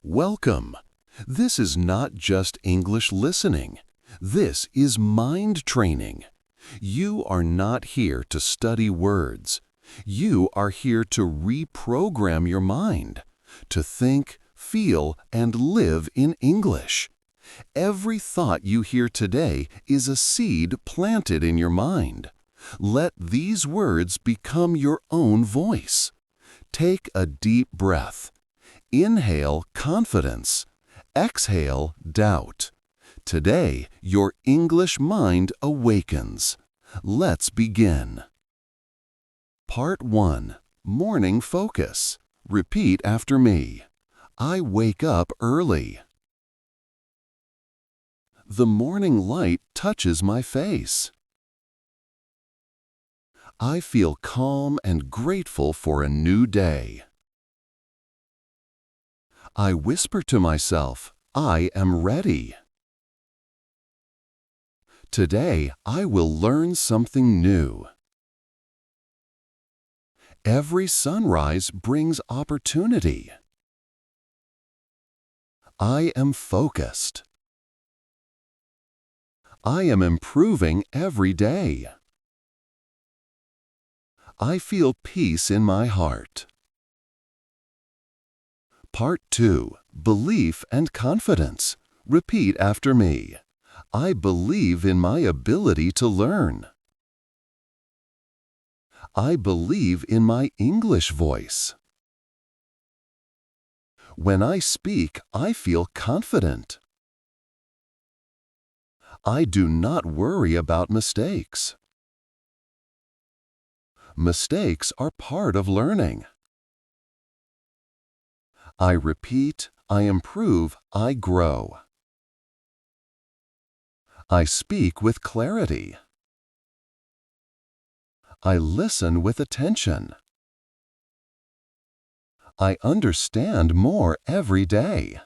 Welcome. This is not just English listening. This is mind training. You are not here to study words. You are here to reprogram your mind, to think, feel, and live in English. Every thought you hear today is a seed planted in your mind. Let these words become your own voice. Take a deep breath. Inhale confidence. Exhale doubt. Today, your English mind awakens. Let's begin. Part 1. Morning Focus. Repeat after me. I wake up early. The morning light touches my face. I feel calm and grateful for a new day. I whisper to myself, I am ready. Today, I will learn something new. Every sunrise brings opportunity. I am focused. I am improving every day. I feel peace in my heart. Part 2. Belief and Confidence. Repeat after me. I believe in my ability to learn. I believe in my English voice. When I speak, I feel confident. I do not worry about mistakes. Mistakes are part of learning. I repeat, I improve, I grow. I speak with clarity. I listen with attention. I understand more every day.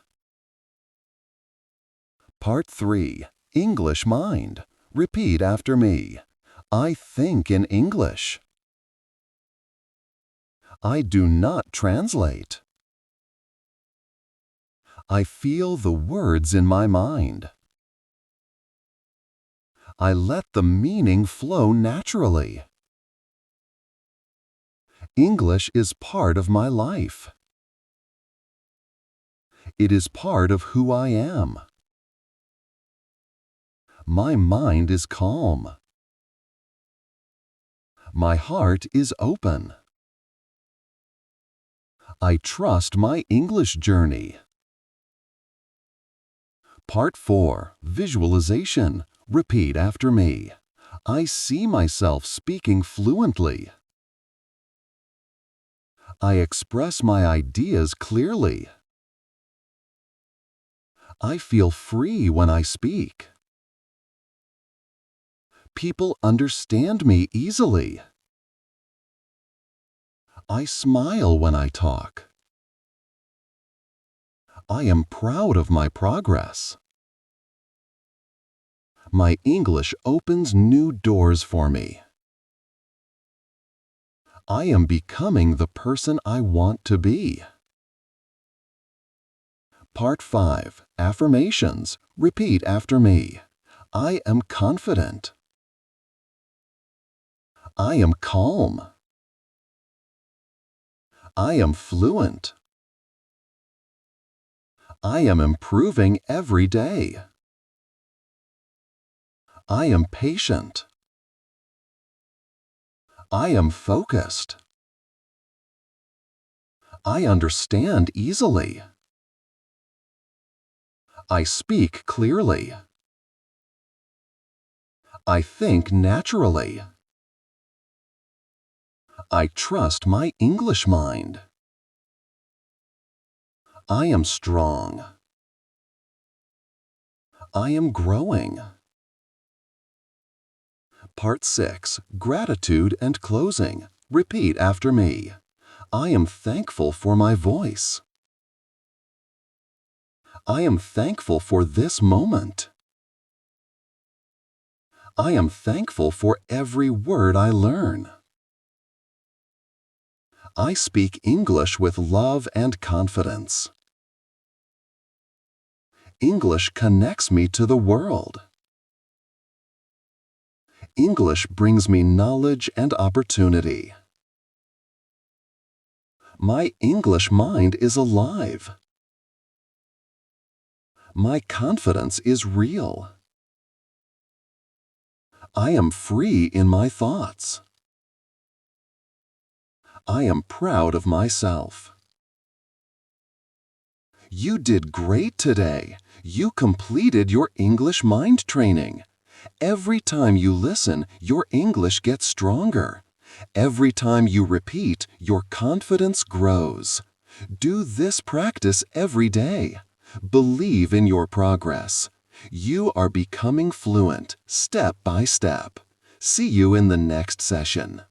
Part 3. English Mind. Repeat after me. I think in English. I do not translate. I feel the words in my mind. I let the meaning flow naturally. English is part of my life. It is part of who I am. My mind is calm. My heart is open. I trust my English journey. Part 4. Visualization. Repeat after me. I see myself speaking fluently. I express my ideas clearly. I feel free when I speak. People understand me easily. I smile when I talk. I am proud of my progress. My English opens new doors for me. I am becoming the person I want to be. Part 5. Affirmations. Repeat after me. I am confident. I am calm. I am fluent. I am improving every day. I am patient. I am focused. I understand easily. I speak clearly. I think naturally. I trust my English mind. I am strong. I am growing. Part 6. Gratitude and Closing. Repeat after me. I am thankful for my voice. I am thankful for this moment. I am thankful for every word I learn. I speak English with love and confidence. English connects me to the world. English brings me knowledge and opportunity. My English mind is alive. My confidence is real. I am free in my thoughts. I am proud of myself. You did great today. You completed your English mind training. Every time you listen, your English gets stronger. Every time you repeat, your confidence grows. Do this practice every day. Believe in your progress. You are becoming fluent, step by step. See you in the next session.